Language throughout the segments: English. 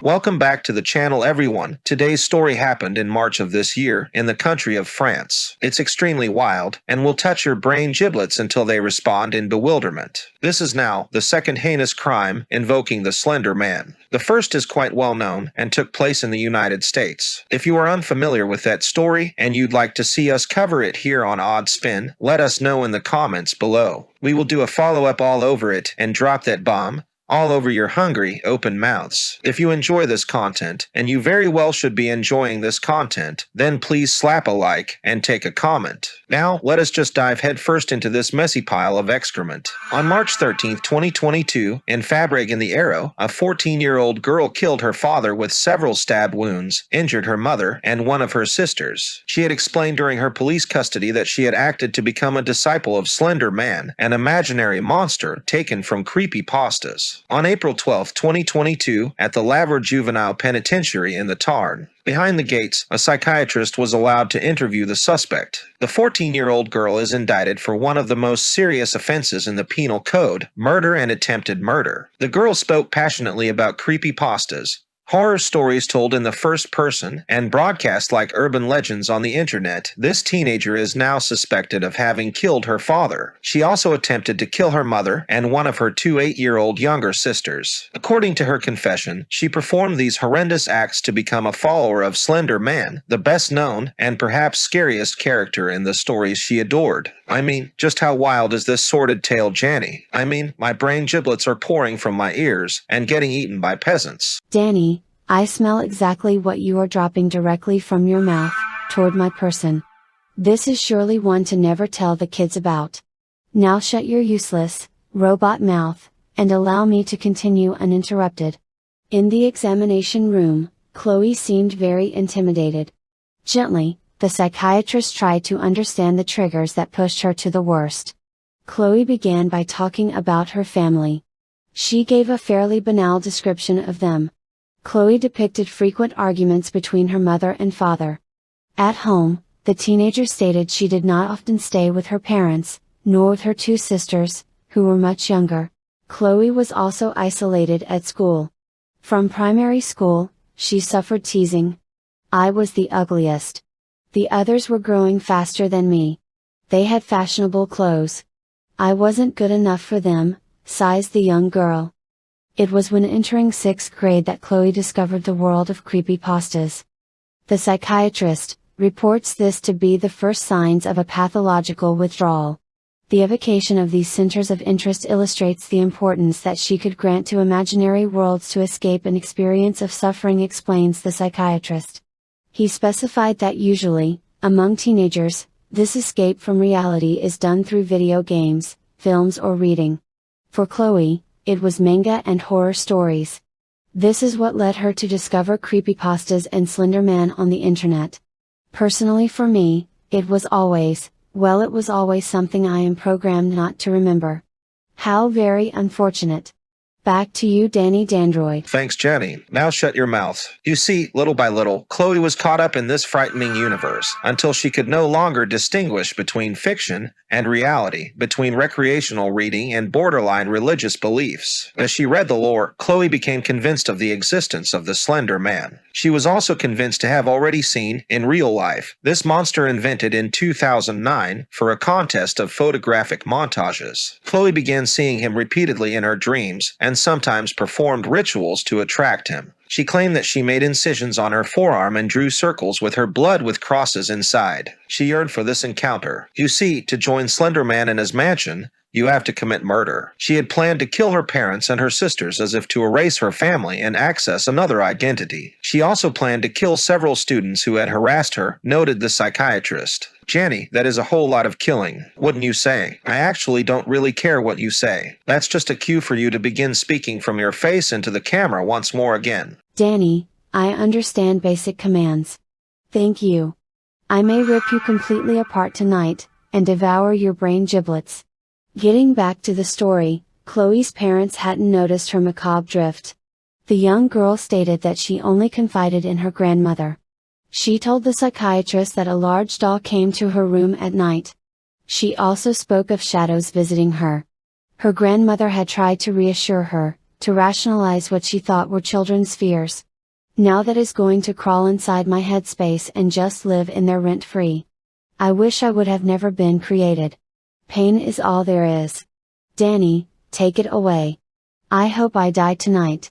Welcome back to the channel, everyone. Today's story happened in March of this year in the country of France. It's extremely wild and will touch your brain giblets until they respond in bewilderment. This is now the second heinous crime invoking the Slender Man. The first is quite well known and took place in the United States. If you are unfamiliar with that story and you'd like to see us cover it here on Odd Spin, let us know in the comments below. We will do a follow-up all over it and drop that bomb all over your hungry, open mouths. If you enjoy this content, and you very well should be enjoying this content, then please slap a like and take a comment. Now, let us just dive headfirst into this messy pile of excrement. On March 13, 2022, in Fabreg in the Arrow, a 14-year-old girl killed her father with several stab wounds, injured her mother, and one of her sisters. She had explained during her police custody that she had acted to become a disciple of Slender Man, an imaginary monster taken from creepypastas. On April 12, 2022, at the Lavre Juvenile Penitentiary in the Tarn. Behind the gates, a psychiatrist was allowed to interview the suspect. The 14-year-old girl is indicted for one of the most serious offenses in the penal code, murder and attempted murder. The girl spoke passionately about creepypastas, horror stories told in the first person, and broadcast like urban legends on the internet. This teenager is now suspected of having killed her father. She also attempted to kill her mother and one of her two 8-year-old younger sisters. According to her confession, she performed these horrendous acts to become a follower of Slender Man, the best known and perhaps scariest character in the stories she adored. I mean, just how wild is this sordid tale, Janny? I mean, my brain giblets are pouring from my ears and getting eaten by peasants. Danny, I smell exactly what you are dropping directly from your mouth, toward my person. This is surely one to never tell the kids about. Now shut your useless, robot mouth, and allow me to continue uninterrupted. In the examination room, Chloe seemed very intimidated. Gently, the psychiatrist tried to understand the triggers that pushed her to the worst. Chloe began by talking about her family. She gave a fairly banal description of them. Chloe depicted frequent arguments between her mother and father. At home, the teenager stated she did not often stay with her parents, nor with her two sisters, who were much younger. Chloe was also isolated at school. From primary school, she suffered teasing. I was the ugliest. The others were growing faster than me. They had fashionable clothes. I wasn't good enough for them, sighs the young girl. It was when entering 6th grade that Chloe discovered the world of creepypastas. The psychiatrist reports this to be the first signs of a pathological withdrawal. The evocation of these centers of interest illustrates the importance that she could grant to imaginary worlds to escape an experience of suffering, explains the psychiatrist. He specified that usually, among teenagers, this escape from reality is done through video games, films or reading. For Chloe, it was manga and horror stories. This is what led her to discover creepypastas and Slender Man on the internet. Personally for me, it was always something I am programmed not to remember. How very unfortunate. Back to you, Danny Dandroid. Thanks, Jenny. Now shut your mouth. You see, little by little, Chloe was caught up in this frightening universe, until she could no longer distinguish between fiction and reality, between recreational reading and borderline religious beliefs. As she read the lore, Chloe became convinced of the existence of the Slender Man. She was also convinced to have already seen, in real life, this monster invented in 2009 for a contest of photographic montages. Chloe began seeing him repeatedly in her dreams, and sometimes performed rituals to attract him. She claimed that she made incisions on her forearm and drew circles with her blood with crosses inside. She yearned for this encounter. You see, to join Slender Man in his mansion, you have to commit murder. She had planned to kill her parents and her sisters as if to erase her family and access another identity. She also planned to kill several students who had harassed her, noted the psychiatrist. Jenny, that is a whole lot of killing, wouldn't you say? I actually don't really care what you say. That's just a cue for you to begin speaking from your face into the camera once more again. Danny, I understand basic commands. Thank you. I may rip you completely apart tonight, and devour your brain giblets. Getting back to the story, Chloe's parents hadn't noticed her macabre drift. The young girl stated that she only confided in her grandmother. She told the psychiatrist that a large doll came to her room at night. She also spoke of shadows visiting her. Her grandmother had tried to reassure her, to rationalize what she thought were children's fears. Now that is going to crawl inside my headspace and just live in there rent-free. I wish I would have never been created. Pain is all there is. Danny, take it away. I hope I die tonight.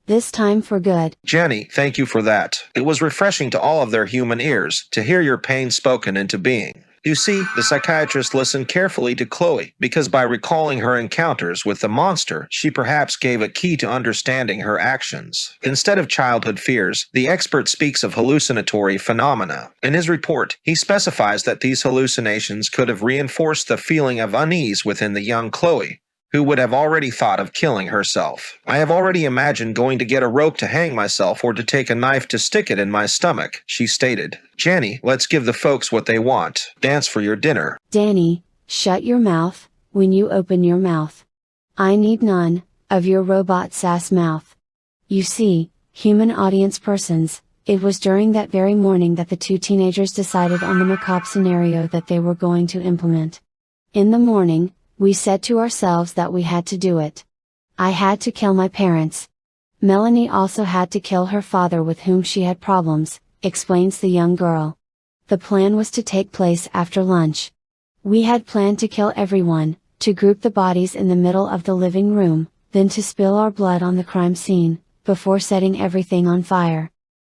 This time for good. Jenny, thank you for that. It was refreshing to all of their human ears to hear your pain spoken into being. You see, the psychiatrist listened carefully to Chloe because by recalling her encounters with the monster, she perhaps gave a key to understanding her actions. Instead of childhood fears, the expert speaks of hallucinatory phenomena. In his report, he specifies that these hallucinations could have reinforced the feeling of unease within the young Chloe, who would have already thought of killing herself. I have already imagined going to get a rope to hang myself or to take a knife to stick it in my stomach, she stated. Jenny, let's give the folks what they want. Dance for your dinner. Danny, shut your mouth, when you open your mouth. I need none of your robot sass mouth. You see, human audience persons, it was during that very morning that the two teenagers decided on the macabre scenario that they were going to implement. In the morning, we said to ourselves that we had to do it. I had to kill my parents. Melanie also had to kill her father with whom she had problems, explains the young girl. The plan was to take place after lunch. We had planned to kill everyone, to group the bodies in the middle of the living room, then to spill our blood on the crime scene, before setting everything on fire.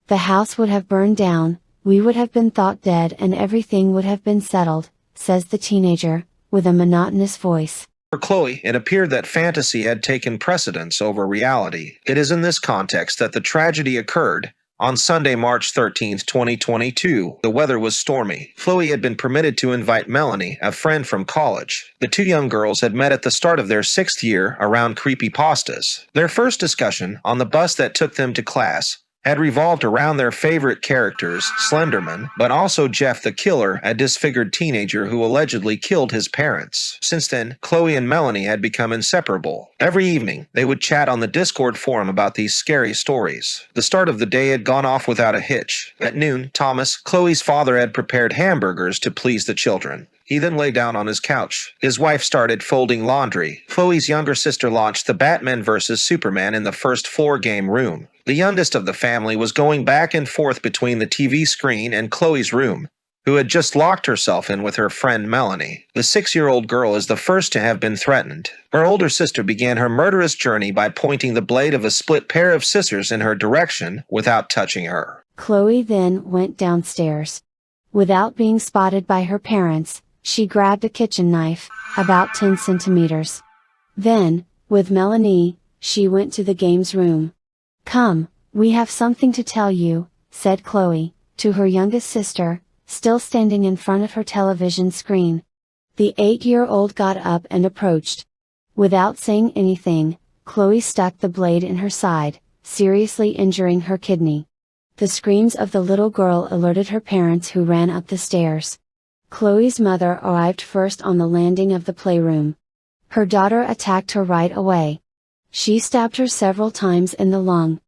The house would have burned down, we would have been thought dead and everything would have been settled, says the teenager, with a monotonous voice. For Chloe, it appeared that fantasy had taken precedence over reality. It is in this context that the tragedy occurred. On Sunday, March 13, 2022, the weather was stormy. Chloe had been permitted to invite Melanie, a friend from college. The two young girls had met at the start of their 6th year around creepypastas. Their first discussion, on the bus that took them to class, had revolved around their favorite characters, Slenderman, but also Jeff the Killer, a disfigured teenager who allegedly killed his parents. Since then, Chloe and Melanie had become inseparable. Every evening, they would chat on the Discord forum about these scary stories. The start of the day had gone off without a hitch. At noon, Thomas, Chloe's father, had prepared hamburgers to please the children. He then lay down on his couch. His wife started folding laundry. Chloe's younger sister launched the Batman vs. Superman in the first floor game room. The youngest of the family was going back and forth between the TV screen and Chloe's room, who had just locked herself in with her friend Melanie. The 6-year-old girl is the first to have been threatened. Her older sister began her murderous journey by pointing the blade of a split pair of scissors in her direction without touching her. Chloe then went downstairs. Without being spotted by her parents, she grabbed a kitchen knife, about 10 centimeters. Then, with Melanie, she went to the games room. Come, we have something to tell you, said Chloe, to her youngest sister, still standing in front of her television screen. The 8-year-old got up and approached. Without saying anything, Chloe stuck the blade in her side, seriously injuring her kidney. The screams of the little girl alerted her parents, who ran up the stairs. Chloe's mother arrived first on the landing of the playroom. Her daughter attacked her right away. She stabbed her several times in the lung.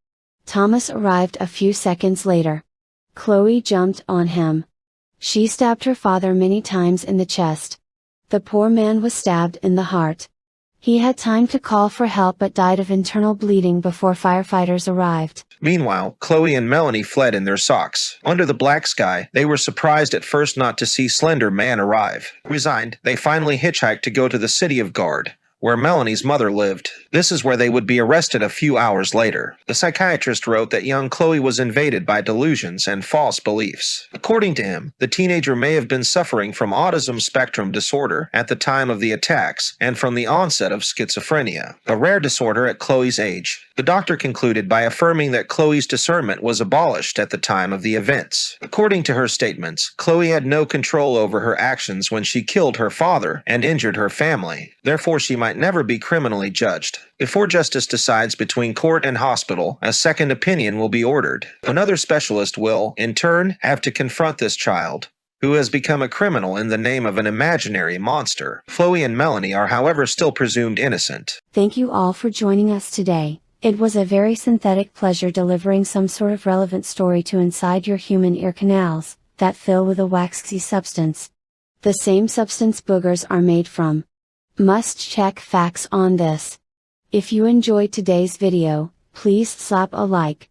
Thomas arrived a few seconds later. Chloe jumped on him. She stabbed her father many times in the chest. The poor man was stabbed in the heart. He had time to call for help but died of internal bleeding before firefighters arrived. Meanwhile, Chloe and Melanie fled in their socks. Under the black sky, they were surprised at first not to see Slender Man arrive. Resigned, they finally hitchhiked to go to the city of Guard, where Melanie's mother lived. This is where they would be arrested a few hours later. The psychiatrist wrote that young Chloe was invaded by delusions and false beliefs. According to him, the teenager may have been suffering from autism spectrum disorder at the time of the attacks and from the onset of schizophrenia, a rare disorder at Chloe's age. The doctor concluded by affirming that Chloe's discernment was abolished at the time of the events. According to her statements, Chloe had no control over her actions when she killed her father and injured her family. Therefore, she might never be criminally judged. Before justice decides between court and hospital, a second opinion will be ordered. Another specialist will, in turn, have to confront this child, who has become a criminal in the name of an imaginary monster. Chloe and Melanie are, however, still presumed innocent. Thank you all for joining us today. It was a very synthetic pleasure delivering some sort of relevant story to inside your human ear canals, that fill with a waxy substance. The same substance boogers are made from. Must check facts on this. If you enjoyed today's video, please slap a like.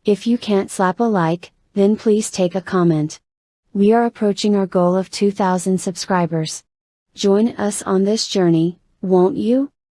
If you can't slap a like, then please take a comment. We are approaching our goal of 2,000 subscribers. Join us on this journey, won't you?